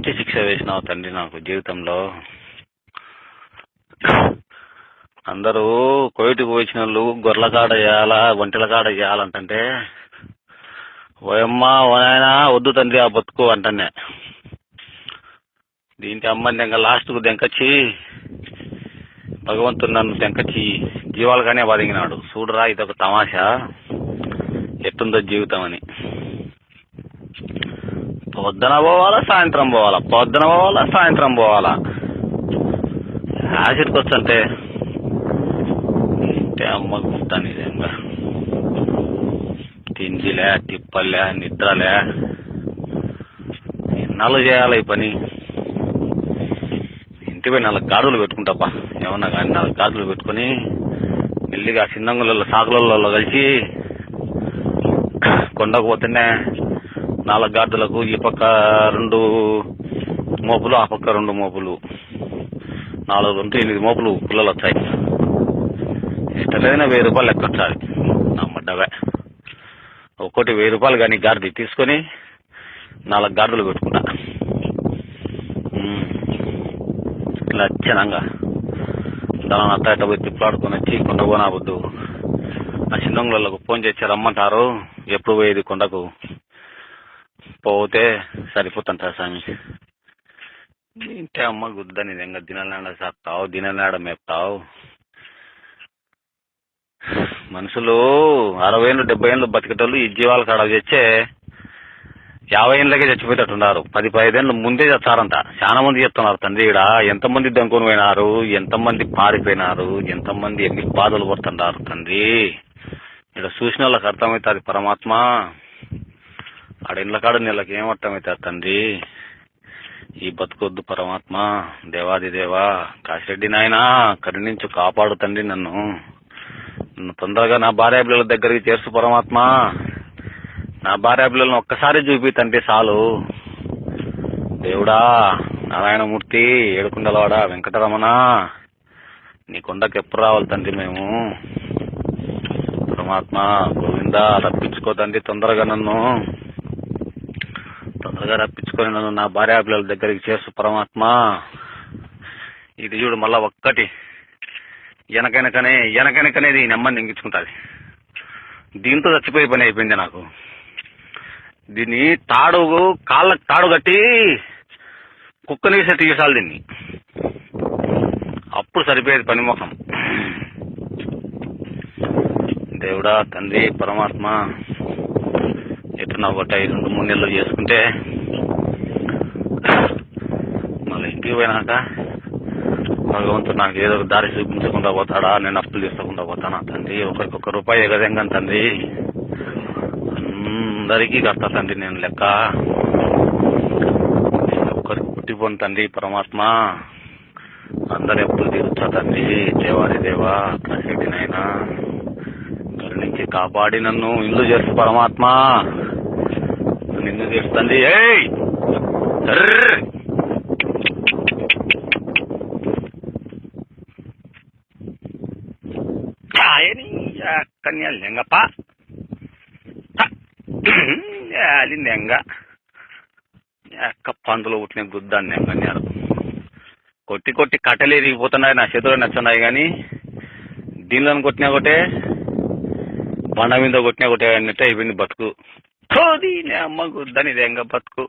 ఎలాంటి శిక్ష వేసినావు తండ్రి నాకు జీవితంలో. అందరూ కోయిటికి వచ్చిన వాళ్ళు గొర్రెల కాడ చేయాలా, ఒంటెల కాడ చేయాలంటే ఓయమ్మా ఓనాయనా వద్దు తండ్రి ఆ బతుకు అంటనే. దీంట్లో అమ్మని దెంగ లాస్ట్కు దెంకచ్చి భగవంతుడు నన్ను దెంకచ్చి జీవాలుగానే బతికినాడు. చూడరా ఇదొక తమాషా ఎట్టుందో జీవితం అని. పొద్దున పోవాలా సాయంత్రం పోవాలా, పొద్దున పోవాలా సాయంత్రం పోవాలా. యాసిడ్కి వస్తుంటే అమ్మ గుర్తాను నిజంగా. తిండిలే, తిప్పలే, నిద్రలే, ఎన్నాళ్ళు చేయాలి ఈ పని. ఇంటిపై 4 గాడులు పెట్టుకుంటాపా ఏమన్నా కానీ 4 గాడులు పెట్టుకుని మెల్లిగా చిన్నంగులలో సాగులలో కలిసి కొండకు పోతేనే 4 గాడులకు ఈ పక్క 2 మోపులు ఆ పక్క 2 మోపులు 4 2 8 మోపులు పుల్లలు వచ్చాయి. ఇష్టలేదైనా 1000 రూపాయలు లెక్క వచ్చాలి నా మడ్డవే. ఒక్కోటి 1000 రూపాయలు కానీ గాడిది తీసుకొని 4 గాడులు పెట్టుకుంటా. లక్షణంగా దాని అట్ట ఇట్ట పోయి తిప్పలాడుకొని వచ్చి కొండ పోనాబొద్దు. ఆ చిన్నంగులకు ఫోన్ చేసి రమ్మంటారు. ఎప్పుడు పోయేది కొండకు పోతే సరిపోతుంటారు స్వామి. ఇంటే అమ్మ గుద్దని ఇంకా దినలేడ సాపుతావు, దినలేడ మేపుతావు. మనుషులు 60 ఏళ్ళు 70 ఏళ్ళు బతికేటోళ్ళు ఈ జీవాల కాడ తెచ్చే 50 ఏళ్ళకే చచ్చిపోయేటట్టున్నారు. 10-15 ఏళ్ళు ముందే చచ్చారంట. చాలా మంది చెప్తున్నారు తండ్రి. ఇక్కడ ఎంతమంది దంకొని పోయినారు, ఎంతమంది పారిపోయినారు, ఎంతమంది ఎన్ని బాధలు పడుతున్నారు తండ్రి. ఇక్కడ చూసిన వాళ్ళకి అర్థమవుతుంది పరమాత్మ. ఆడ ఇండ్ల కాడ నీళ్ళకి ఏం అర్థమవుతుంది తండ్రి. ఈ బతుకొద్దు పరమాత్మ. దేవాది దేవా కాశిరెడ్డి నాయనా కరుణించు, కాపాడు తండ్రి. నన్ను తొందరగా నా భార్య పిల్లల దగ్గరికి చేర్చు పరమాత్మ. నా భార్య పిల్లలను ఒక్కసారి చూపి తండ్రి చాలు. దేవుడా, నారాయణమూర్తి, ఏడుకుండలవాడ, వెంకటరమణ, నీ కొండకు ఎప్పుడు రావాలి తండ్రి మేము. పరమాత్మ గోవింద రప్పించుకో తండ్రి. తొందరగా రప్పించుకొని నన్ను నా భార్య పిల్లల దగ్గరికి చేర్చు పరమాత్మ. ఇది చూడు మళ్ళా ఒక్కటి వెనకనేది నెమ్మది నెంగించుకుంటుంది. దీంతో చచ్చిపోయే పని అయిపోయింది నాకు. దీన్ని కాళ్ళకు తాడు కట్టి కుక్కనీసే తీసాలి దీన్ని. అప్పుడు సరిపోయేది పని ముఖం. దేవుడా తండ్రి పరమాత్మ ఎట్టున్నా ఒకటి 2-3 నెలలు చేసుకుంటే మళ్ళీ ఇంటికి పోయినాక భగవంతుడు నాకు ఏదో ఒక దారి చూపించకుండా పోతాడా, నేను అప్పులు తీసుకోకుండా పోతానా తండ్రి. ఒకరికొక రూపాయి ఎగదెంగా తండ్రి. అందరికీ కడతా తండ్రి నేను లెక్క. ఒక్కరికి పుట్టిపోను తండ్రి పరమాత్మ. అందరి అప్పులు తీరుస్తా తండ్రి. దేవాది దేవా కాశెట్టి నాయనా కరుణించి కాపాడి నన్ను ఇల్లు చేస్తూ పరమాత్మ. నిన్ను చేస్తుంది. కన్యా లెంగప్ప లెంగ పందులో పుట్టిన గుద్దాన్ని కన్యారు కొట్టి కట్టెలు ఎరిగిపోతున్నాయి. నా చేతులు నచ్చున్నాయి కానీ దీనిలో కొట్టినా ఒకటే, బండ మీద కొట్టినా ఒకటే అన్నట్టు అయిపోయింది బతుకు. అమ్మ గుద్దని లెంగ బతుకు.